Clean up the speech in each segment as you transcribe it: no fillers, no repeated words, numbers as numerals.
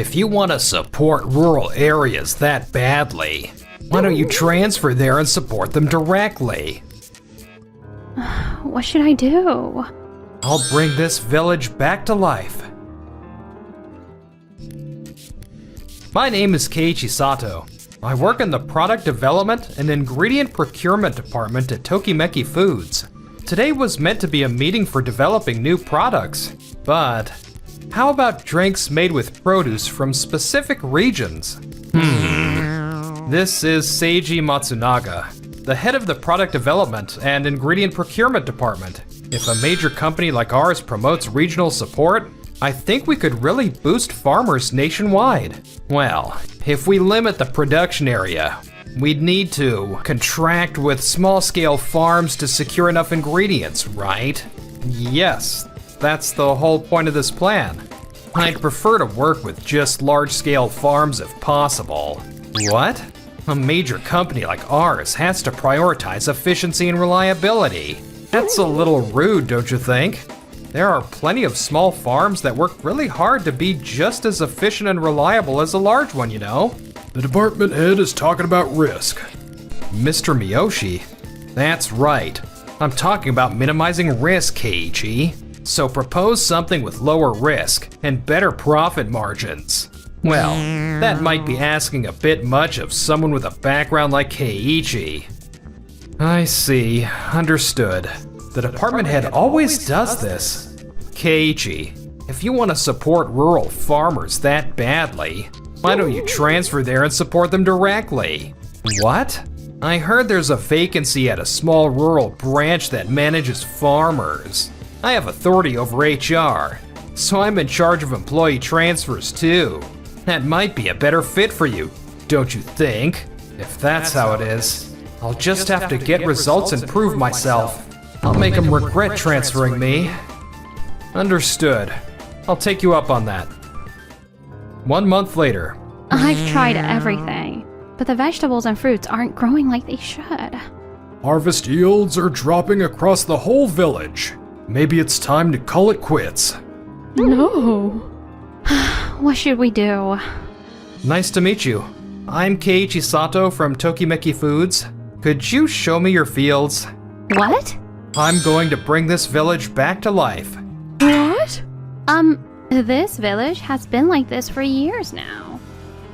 If you want to support rural areas that badly, why don't you transfer there and support them directly? What should I do? I'll bring this village back to life. My name is Keiichi Sato. I work in the Product Development and Ingredient Procurement Department at Tokimeki Foods. Today was meant to be a meeting for developing new products, but how about drinks made with produce from specific regions? This is Seiji Matsunaga, the head of the Product Development and Ingredient Procurement Department. If a major company like ours promotes regional support, I think we could really boost farmers nationwide. Well, if we limit the production area, we'd need to contract with small-scale farms to secure enough ingredients, right? Yes, that's the whole point of this plan. I'd prefer to work with just large-scale farms if possible. What? A major company like ours has to prioritize efficiency and reliability. That's a little rude, don't you think? There are plenty of small farms that work really hard to be just as efficient and reliable as a large one, you know? The department head is talking about risk. Mr. Miyoshi? That's right. I'm talking about minimizing risk, Keiichi. So propose something with lower risk and better profit margins. Well, that might be asking a bit much of someone with a background like Keiichi. I see. Understood. The department head always does this. Keiichi, if you want to support rural farmers that badly, why don't you transfer there and support them directly? What? I heard there's a vacancy at a small rural branch that manages farmers. I have authority over HR, so I'm in charge of employee transfers too. That might be a better fit for you, don't you think? If that's how it is, I'll just have to get results and prove myself. I'll make them regret transferring me. Understood. I'll take you up on that. 1 month later. I've tried everything, but the vegetables and fruits aren't growing like they should. Harvest yields are dropping across the whole village. Maybe it's time to call it quits. No. What should we do? Nice to meet you. I'm Keiichi Sato from Tokimeki Foods. Could you show me your fields? What? I'm going to bring this village back to life. What? This village has been like this for years now.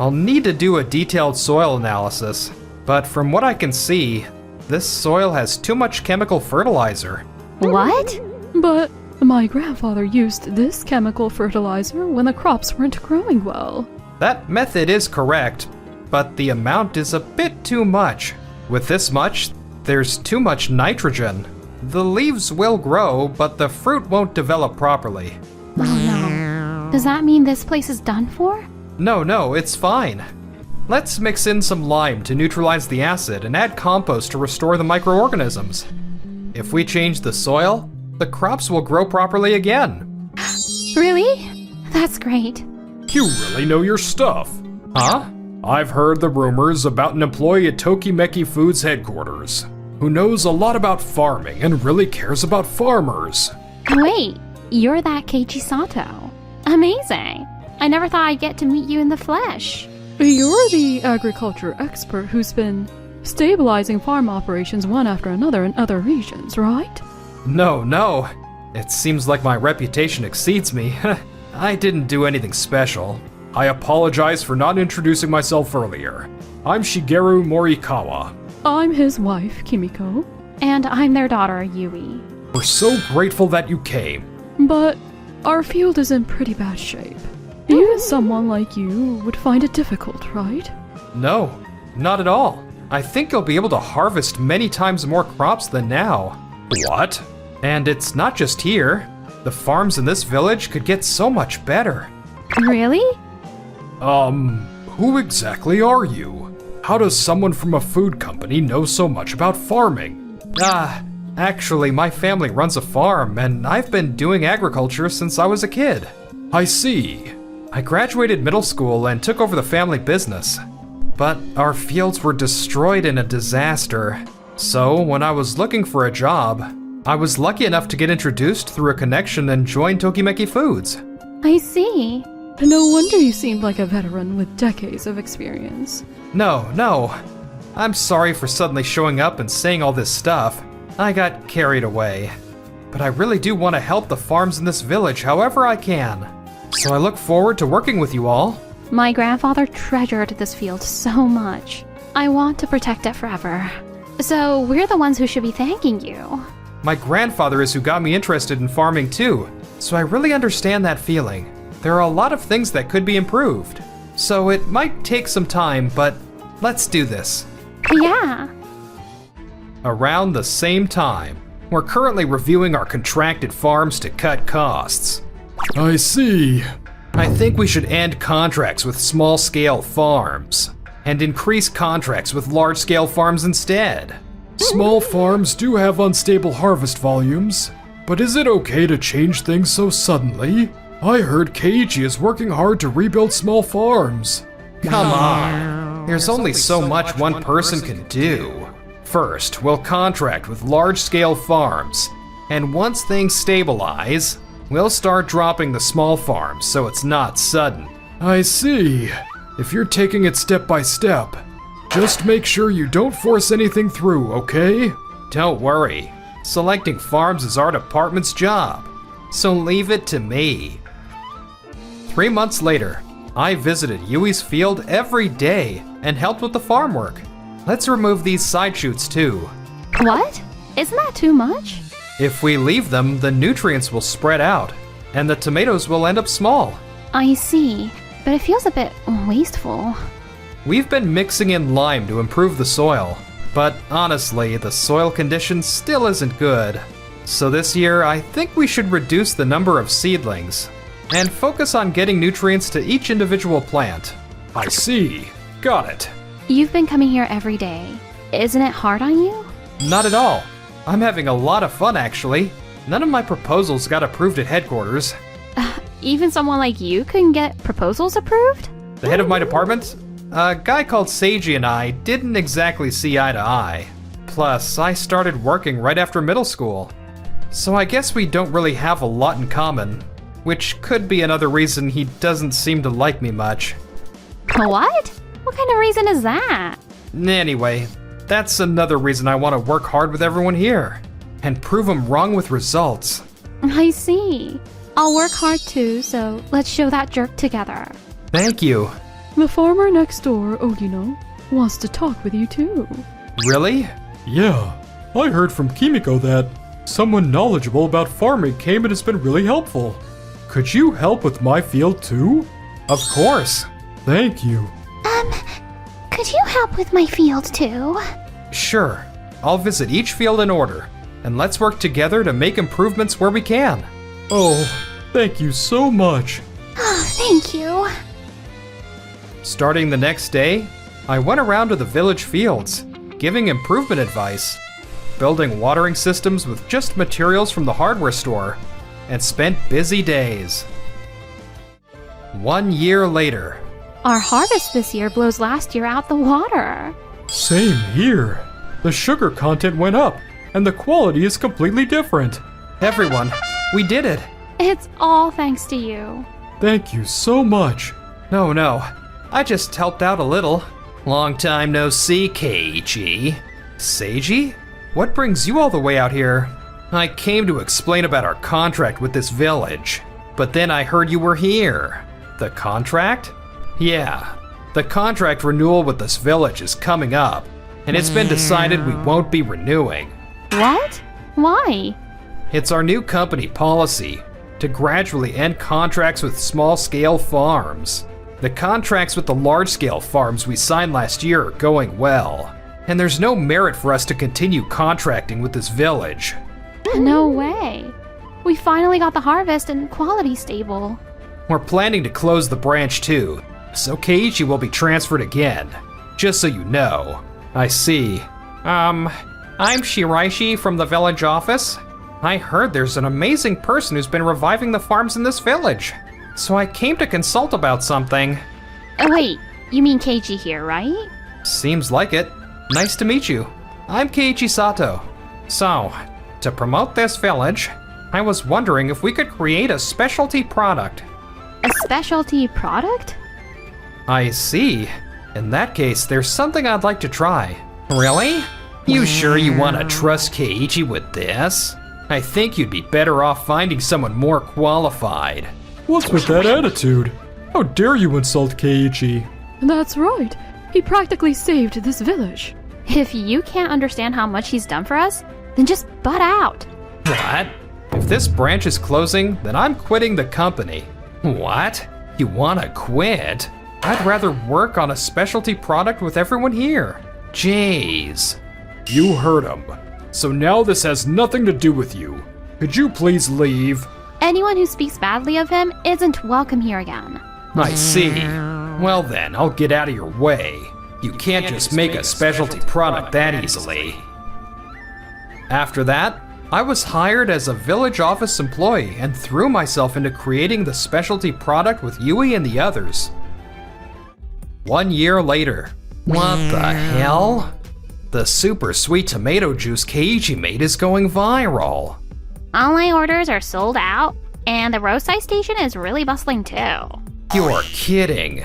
I'll need to do a detailed soil analysis, but from what I can see, this soil has too much chemical fertilizer. What? But my grandfather used this chemical fertilizer when the crops weren't growing well. That method is correct, but the amount is a bit too much. With this much, there's too much nitrogen. The leaves will grow, but the fruit won't develop properly. Oh no. Does that mean this place is done for? No, it's fine. Let's mix in some lime to neutralize the acid and add compost to restore the microorganisms. If we change the soil, the crops will grow properly again. Really? That's great. You really know your stuff. Huh? I've heard the rumors about an employee at Tokimeki Foods headquarters who knows a lot about farming and really cares about farmers. Wait, you're that Keiichi Sato. Amazing. I never thought I'd get to meet you in the flesh. You're the agriculture expert who's been stabilizing farm operations one after another in other regions, right? No. It seems like my reputation exceeds me. I didn't do anything special. I apologize for not introducing myself earlier. I'm Shigeru Morikawa. I'm his wife, Kimiko. And I'm their daughter, Yui. We're so grateful that you came. But our field is in pretty bad shape. Even someone like you would find it difficult, right? No, not at all. I think you'll be able to harvest many times more crops than now. What? And it's not just here. The farms in this village could get so much better. Really? Who exactly are you? How does someone from a food company know so much about farming? Actually, my family runs a farm, and I've been doing agriculture since I was a kid. I see. I graduated middle school and took over the family business. But our fields were destroyed in a disaster. So when I was looking for a job, I was lucky enough to get introduced through a connection and join Tokimeki Foods. I see. No wonder you seemed like a veteran with decades of experience. No. I'm sorry for suddenly showing up and saying all this stuff. I got carried away. But I really do want to help the farms in this village however I can. So I look forward to working with you all. My grandfather treasured this field so much. I want to protect it forever. So we're the ones who should be thanking you. My grandfather is who got me interested in farming too, so I really understand that feeling. There are a lot of things that could be improved. So it might take some time, but let's do this. Yeah. Around the same time, we're currently reviewing our contracted farms to cut costs. I see. I think we should end contracts with small-scale farms and increase contracts with large-scale farms instead. Small farms do have unstable harvest volumes, but is it okay to change things so suddenly? I heard Keiichi is working hard to rebuild small farms. Come on. There's only so much one person can do. First, we'll contract with large-scale farms, and once things stabilize, we'll start dropping the small farms so it's not sudden. I see. If you're taking it step by step, just make sure you don't force anything through, okay? Don't worry. Selecting farms is our department's job, so leave it to me. 3 months later, I visited Yui's field every day and helped with the farm work. Let's remove these side shoots too. What? Isn't that too much? If we leave them, the nutrients will spread out, and the tomatoes will end up small. I see, but it feels a bit wasteful. We've been mixing in lime to improve the soil, but honestly, the soil condition still isn't good. So this year, I think we should reduce the number of seedlings and focus on getting nutrients to each individual plant. I see. Got it. You've been coming here every day. Isn't it hard on you? Not at all. I'm having a lot of fun actually. None of my proposals got approved at headquarters. Even someone like you can get proposals approved? The head of my department? A guy called Seiji and I didn't exactly see eye to eye. Plus, I started working right after middle school. So I guess we don't really have a lot in common, which could be another reason he doesn't seem to like me much. What? What kind of reason is that? Anyway, that's another reason I want to work hard with everyone here and prove them wrong with results. I see. I'll work hard too, so let's show that jerk together. Thank you. The farmer next door, Ogino, wants to talk with you too. Really? Yeah, I heard from Kimiko that someone knowledgeable about farming came and has been really helpful. Could you help with my field too? Of course. Thank you. Could you help with my field too? Sure. I'll visit each field in order, and let's work together to make improvements where we can. Oh, thank you so much. Oh, thank you. Starting the next day, I went around to the village fields, giving improvement advice, building watering systems with just materials from the hardware store, and spent busy days. 1 year later. Our harvest this year blows last year out the water. Same here. The sugar content went up, and the quality is completely different. Everyone, we did it. It's all thanks to you. Thank you so much. No, I just helped out a little. Long time no see, Keiichi. Seiji? What brings you all the way out here? I came to explain about our contract with this village, but then I heard you were here. The contract? Yeah, the contract renewal with this village is coming up, and it's been decided we won't be renewing. What? Why? It's our new company policy to gradually end contracts with small-scale farms. The contracts with the large-scale farms we signed last year are going well, and there's no merit for us to continue contracting with this village. No way. We finally got the harvest and quality stable. We're planning to close the branch too, so Keiichi will be transferred again, just so you know. I see. I'm Shiraishi from the village office. I heard there's an amazing person who's been reviving the farms in this village, so I came to consult about something. Oh, wait, you mean Keiji here, right? Seems like it. Nice to meet you. I'm Keiichi Sato. So, to promote this village, I was wondering if we could create a specialty product. A specialty product? I see. In that case, there's something I'd like to try. Really? You sure you want to trust Keiichi with this? I think you'd be better off finding someone more qualified. What's with that attitude? How dare you insult Keiichi? That's right. He practically saved this village. If you can't understand how much he's done for us, then just butt out. What? If this branch is closing, then I'm quitting the company. What? You wanna quit? I'd rather work on a specialty product with everyone here. Jeez. You heard him. So now this has nothing to do with you. Could you please leave? Anyone who speaks badly of him isn't welcome here again. I see. Well then, I'll get out of your way. You can't just make a specialty product that easily. After that, I was hired as a village office employee and threw myself into creating the specialty product with Yui and the others. 1 year later. What the hell? The super sweet tomato juice Keiichi made is going viral. Online orders are sold out, and the roadside station is really bustling too. You're kidding.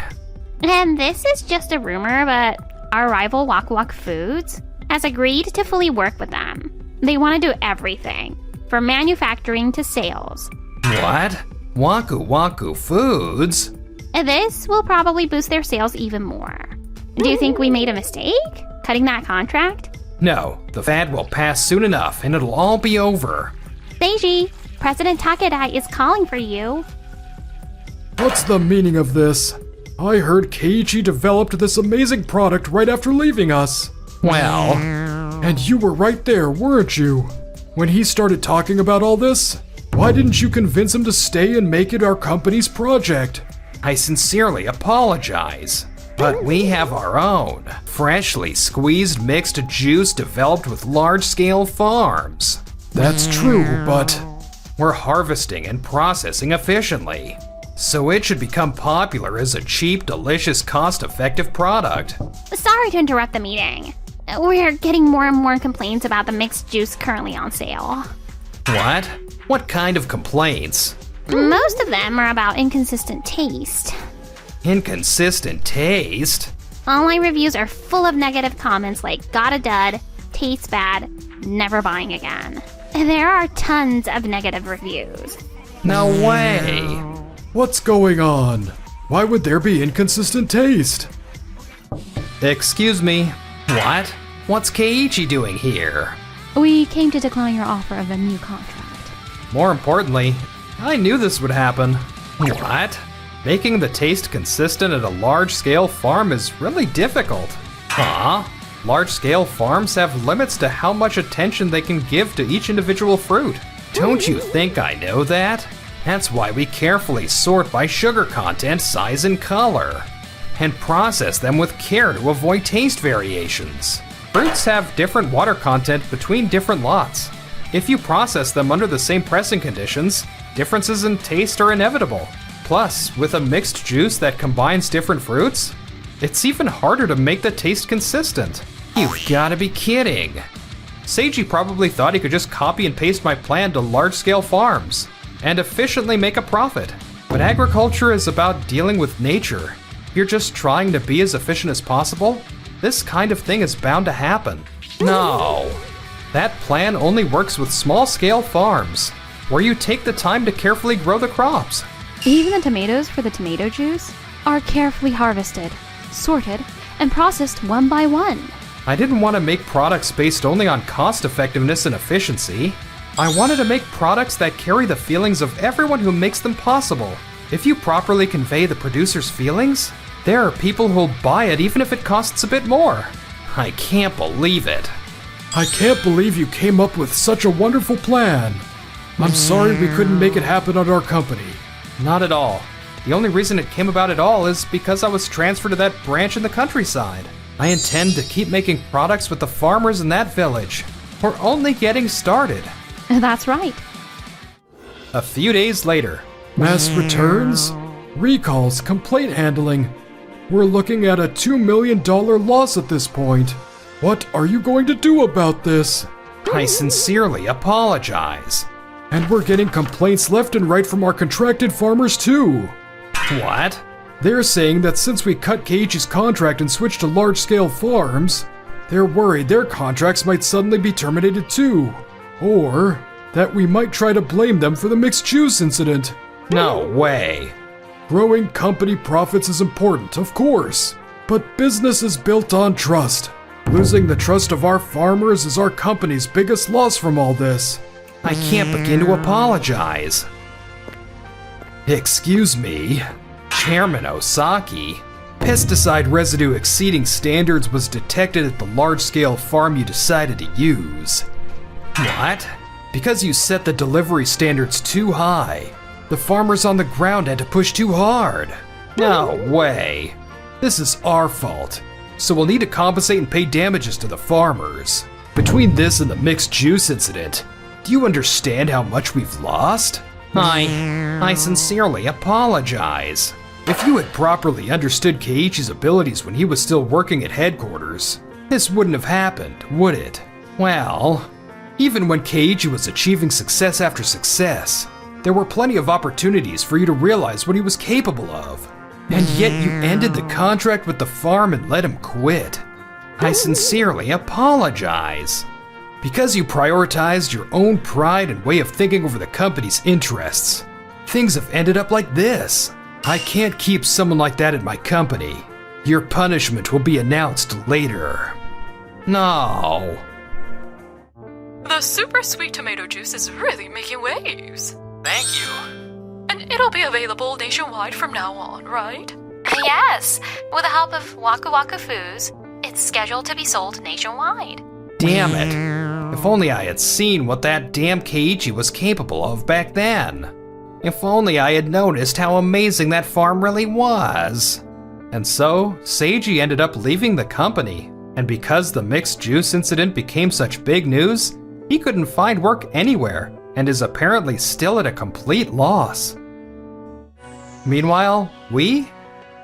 And this is just a rumor, but our rival Waku Waku Foods has agreed to fully work with them. They want to do everything, from manufacturing to sales. What? Waku Waku Foods? This will probably boost their sales even more. Do you think we made a mistake, cutting that contract? No, the fad will pass soon enough and it'll all be over. Seiji, President Takeda is calling for you. What's the meaning of this? I heard Keiichi developed this amazing product right after leaving us. Well, And you were right there, weren't you? When he started talking about all this, why didn't you convince him to stay and make it our company's project? I sincerely apologize. But we have our own, freshly squeezed mixed juice developed with large-scale farms. That's true, but We're harvesting and processing efficiently, so it should become popular as a cheap, delicious, cost-effective product. Sorry to interrupt the meeting. We're getting more and more complaints about the mixed juice currently on sale. What? What kind of complaints? Most of them are about inconsistent taste. Inconsistent taste? Online reviews are full of negative comments like got a dud, tastes bad, never buying again. There are tons of negative reviews. No way. what's going on? Why would there be inconsistent taste? Excuse me. What? What's Keiichi doing here? We came to decline your offer of a new contract. More importantly, I knew this would happen. What? Making the taste consistent at a large-scale farm is really difficult. Huh? Large-scale farms have limits to how much attention they can give to each individual fruit. Don't you think I know that? That's why we carefully sort by sugar content, size, and color, and process them with care to avoid taste variations. Fruits have different water content between different lots. If you process them under the same pressing conditions, differences in taste are inevitable. Plus, with a mixed juice that combines different fruits, it's even harder to make the taste consistent. You've gotta be kidding. Seiji probably thought he could just copy and paste my plan to large-scale farms and efficiently make a profit. But agriculture is about dealing with nature. If you're just trying to be as efficient as possible, this kind of thing is bound to happen. No. That plan only works with small-scale farms, where you take the time to carefully grow the crops. Even the tomatoes for the tomato juice are carefully harvested, sorted, and processed one by one. I didn't want to make products based only on cost effectiveness and efficiency. I wanted to make products that carry the feelings of everyone who makes them possible. If you properly convey the producer's feelings, there are people who'll buy it even if it costs a bit more. I can't believe it. I can't believe you came up with such a wonderful plan. I'm sorry we couldn't make it happen at our company. Not at all. The only reason it came about at all is because I was transferred to that branch in the countryside. I intend to keep making products with the farmers in that village. We're only getting started. That's right. A few days later. Mass returns, recalls, complaint handling. We're looking at a $2 million loss at this point. What are you going to do about this? I sincerely apologize. And we're getting complaints left and right from our contracted farmers too. What? They're saying that since we cut Keiichi's contract and switched to large-scale farms, they're worried their contracts might suddenly be terminated too. Or that we might try to blame them for the mixed juice incident. No way. Growing company profits is important, of course, but business is built on trust. Losing the trust of our farmers is our company's biggest loss from all this. I can't begin to apologize. Excuse me, Chairman Osaki. Pesticide residue exceeding standards was detected at the large-scale farm you decided to use. What? Because you set the delivery standards too high. The farmers on the ground had to push too hard. No way. This is our fault, so we'll need to compensate and pay damages to the farmers. Between this and the mixed juice incident, do you understand how much we've lost? I sincerely apologize. If you had properly understood Keiichi's abilities when he was still working at headquarters, this wouldn't have happened, would it? Well, even when Keiichi was achieving success after success, there were plenty of opportunities for you to realize what he was capable of. And yet you ended the contract with the farm and let him quit. I sincerely apologize. Because you prioritized your own pride and way of thinking over the company's interests, things have ended up like this. I can't keep someone like that at my company. Your punishment will be announced later. No. The super sweet tomato juice is really making waves. Thank you. And it'll be available nationwide from now on, right? Yes, with the help of Waku Waku Foods, it's scheduled to be sold nationwide. Damn it. If only I had seen what that damn Keiichi was capable of back then. If only I had noticed how amazing that farm really was. And so, Seiji ended up leaving the company, and because the mixed juice incident became such big news, he couldn't find work anywhere, and is apparently still at a complete loss. Meanwhile, we?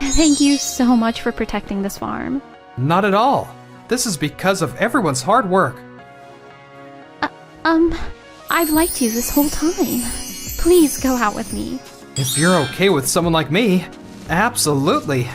Thank you so much for protecting this farm. Not at all. This is because of everyone's hard work. I've liked you this whole time. Please go out with me. If you're okay with someone like me, absolutely.